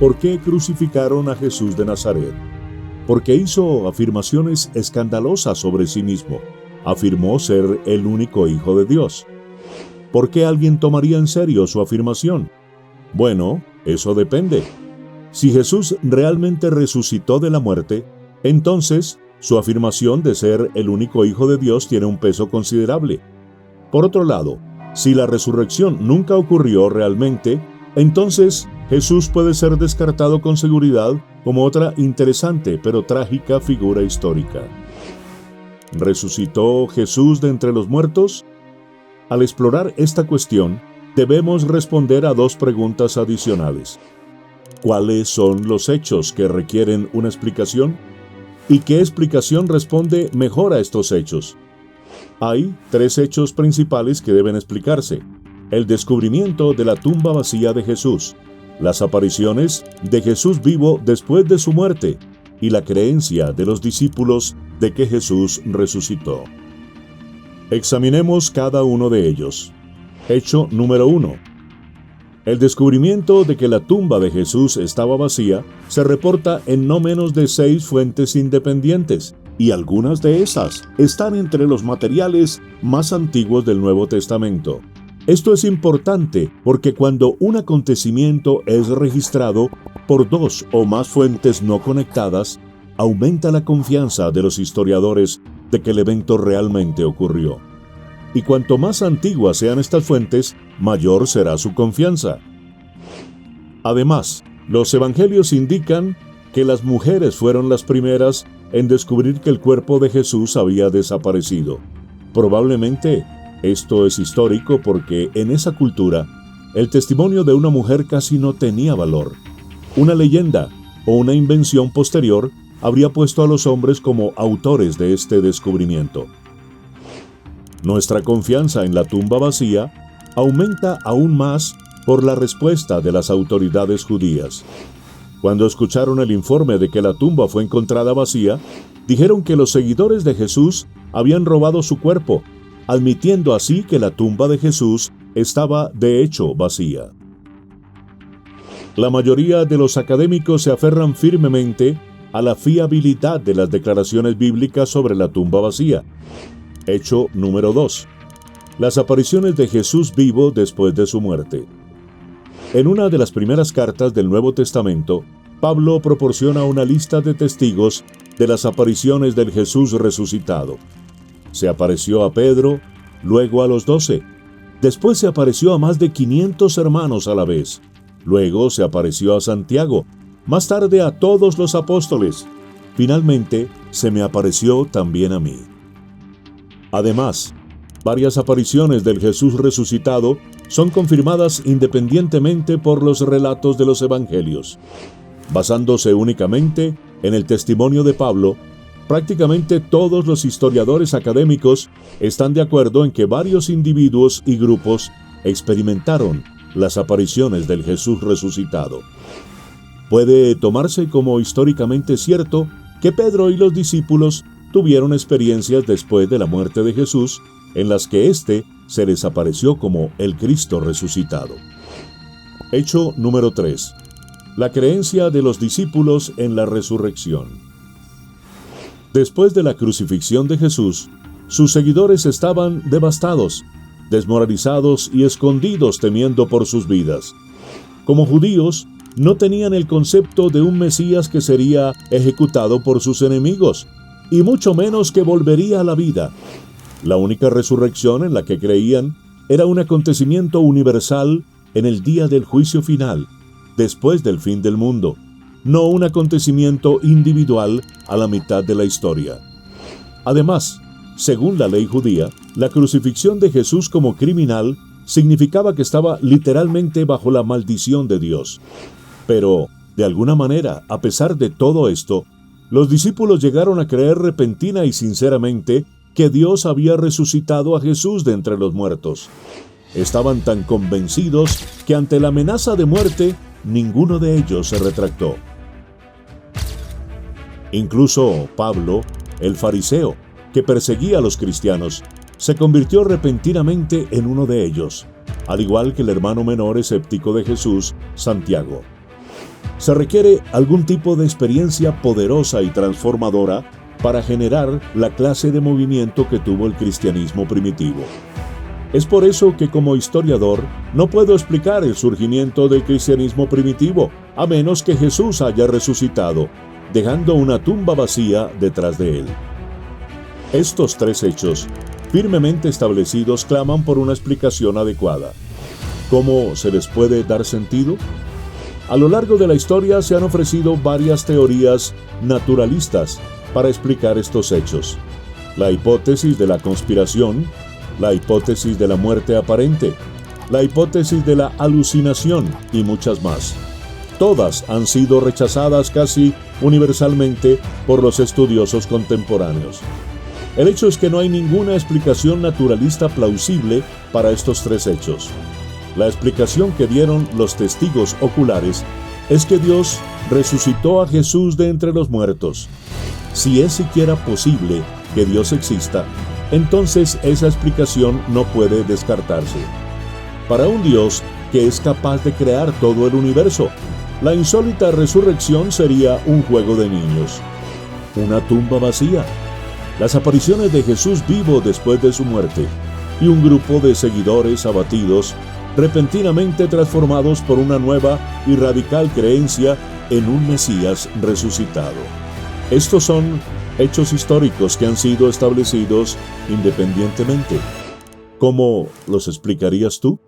¿Por qué crucificaron a Jesús de Nazaret? Porque hizo afirmaciones escandalosas sobre sí mismo. Afirmó ser el único Hijo de Dios. ¿Por qué alguien tomaría en serio su afirmación? Bueno, eso depende. Si Jesús realmente resucitó de la muerte, entonces su afirmación de ser el único Hijo de Dios tiene un peso considerable. Por otro lado, si la resurrección nunca ocurrió realmente, entonces Jesús puede ser descartado con seguridad como otra interesante pero trágica figura histórica. ¿Resucitó Jesús de entre los muertos? Al explorar esta cuestión, debemos responder a dos preguntas adicionales. ¿Cuáles son los hechos que requieren una explicación? ¿Y qué explicación responde mejor a estos hechos? Hay tres hechos principales que deben explicarse: el descubrimiento de la tumba vacía de Jesús, las apariciones de Jesús vivo después de su muerte y la creencia de los discípulos de que Jesús resucitó. Examinemos cada uno de ellos. Hecho número 1. El descubrimiento de que la tumba de Jesús estaba vacía se reporta en no menos de 6 fuentes independientes, y algunas de esas están entre los materiales más antiguos del Nuevo Testamento. Esto es importante porque cuando un acontecimiento es registrado por 2 o más fuentes no conectadas, aumenta la confianza de los historiadores de que el evento realmente ocurrió. Y cuanto más antiguas sean estas fuentes, mayor será su confianza. Además, los evangelios indican que las mujeres fueron las primeras en descubrir que el cuerpo de Jesús había desaparecido. Probablemente esto es histórico porque en esa cultura el testimonio de una mujer casi no tenía valor. Una leyenda o una invención posterior habría puesto a los hombres como autores de este descubrimiento. Nuestra confianza en la tumba vacía aumenta aún más por la respuesta de las autoridades judías. Cuando escucharon el informe de que la tumba fue encontrada vacía, dijeron que los seguidores de Jesús habían robado su cuerpo, admitiendo así que la tumba de Jesús estaba de hecho vacía. La mayoría de los académicos se aferran firmemente a la fiabilidad de las declaraciones bíblicas sobre la tumba vacía. Hecho número 2. Las apariciones de Jesús vivo después de su muerte. En una de las primeras cartas del Nuevo Testamento, Pablo proporciona una lista de testigos de las apariciones del Jesús resucitado. Se apareció a Pedro, luego a los 12. Después se apareció a más de 500 hermanos a la vez. Luego se apareció a Santiago. Más tarde a todos los apóstoles. Finalmente, se me apareció también a mí. Además, varias apariciones del Jesús resucitado son confirmadas independientemente por los relatos de los evangelios. Basándose únicamente en el testimonio de Pablo, prácticamente todos los historiadores académicos están de acuerdo en que varios individuos y grupos experimentaron las apariciones del Jesús resucitado. Puede tomarse como históricamente cierto que Pedro y los discípulos tuvieron experiencias después de la muerte de Jesús en las que éste se les apareció como el Cristo resucitado. Hecho número 3. La creencia de los discípulos en la resurrección. Después de la crucifixión de Jesús, sus seguidores estaban devastados, desmoralizados y escondidos temiendo por sus vidas. Como judíos, no tenían el concepto de un Mesías que sería ejecutado por sus enemigos, y mucho menos que volvería a la vida. La única resurrección en la que creían era un acontecimiento universal en el día del juicio final, después del fin del mundo, no un acontecimiento individual a la mitad de la historia. Además, según la ley judía, la crucifixión de Jesús como criminal significaba que estaba literalmente bajo la maldición de Dios. Pero, de alguna manera, a pesar de todo esto, los discípulos llegaron a creer repentina y sinceramente que Dios había resucitado a Jesús de entre los muertos. Estaban tan convencidos que ante la amenaza de muerte, ninguno de ellos se retractó. Incluso Pablo, el fariseo, que perseguía a los cristianos, se convirtió repentinamente en uno de ellos. al igual que el hermano menor escéptico de Jesús, Santiago. Se requiere algún tipo de experiencia poderosa y transformadora para generar la clase de movimiento que tuvo el cristianismo primitivo. Es por eso que como historiador no puedo explicar el surgimiento del cristianismo primitivo, a menos que Jesús haya resucitado, dejando una tumba vacía detrás de él. Estos tres hechos, firmemente establecidos, claman por una explicación adecuada. ¿Cómo se les puede dar sentido? A lo largo de la historia se han ofrecido varias teorías naturalistas para explicar estos hechos. La hipótesis de la conspiración, la hipótesis de la muerte aparente, la hipótesis de la alucinación y muchas más. Todas han sido rechazadas casi universalmente por los estudiosos contemporáneos. El hecho es que no hay ninguna explicación naturalista plausible para estos tres hechos. La explicación que dieron los testigos oculares es que Dios resucitó a Jesús de entre los muertos. Si es siquiera posible que Dios exista, entonces esa explicación no puede descartarse. Para un Dios que es capaz de crear todo el universo, la insólita resurrección sería un juego de niños. Una tumba vacía, las apariciones de Jesús vivo después de su muerte y un grupo de seguidores abatidos, repentinamente transformados por una nueva y radical creencia en un Mesías resucitado. Estos son hechos históricos que han sido establecidos independientemente. ¿Cómo los explicarías tú?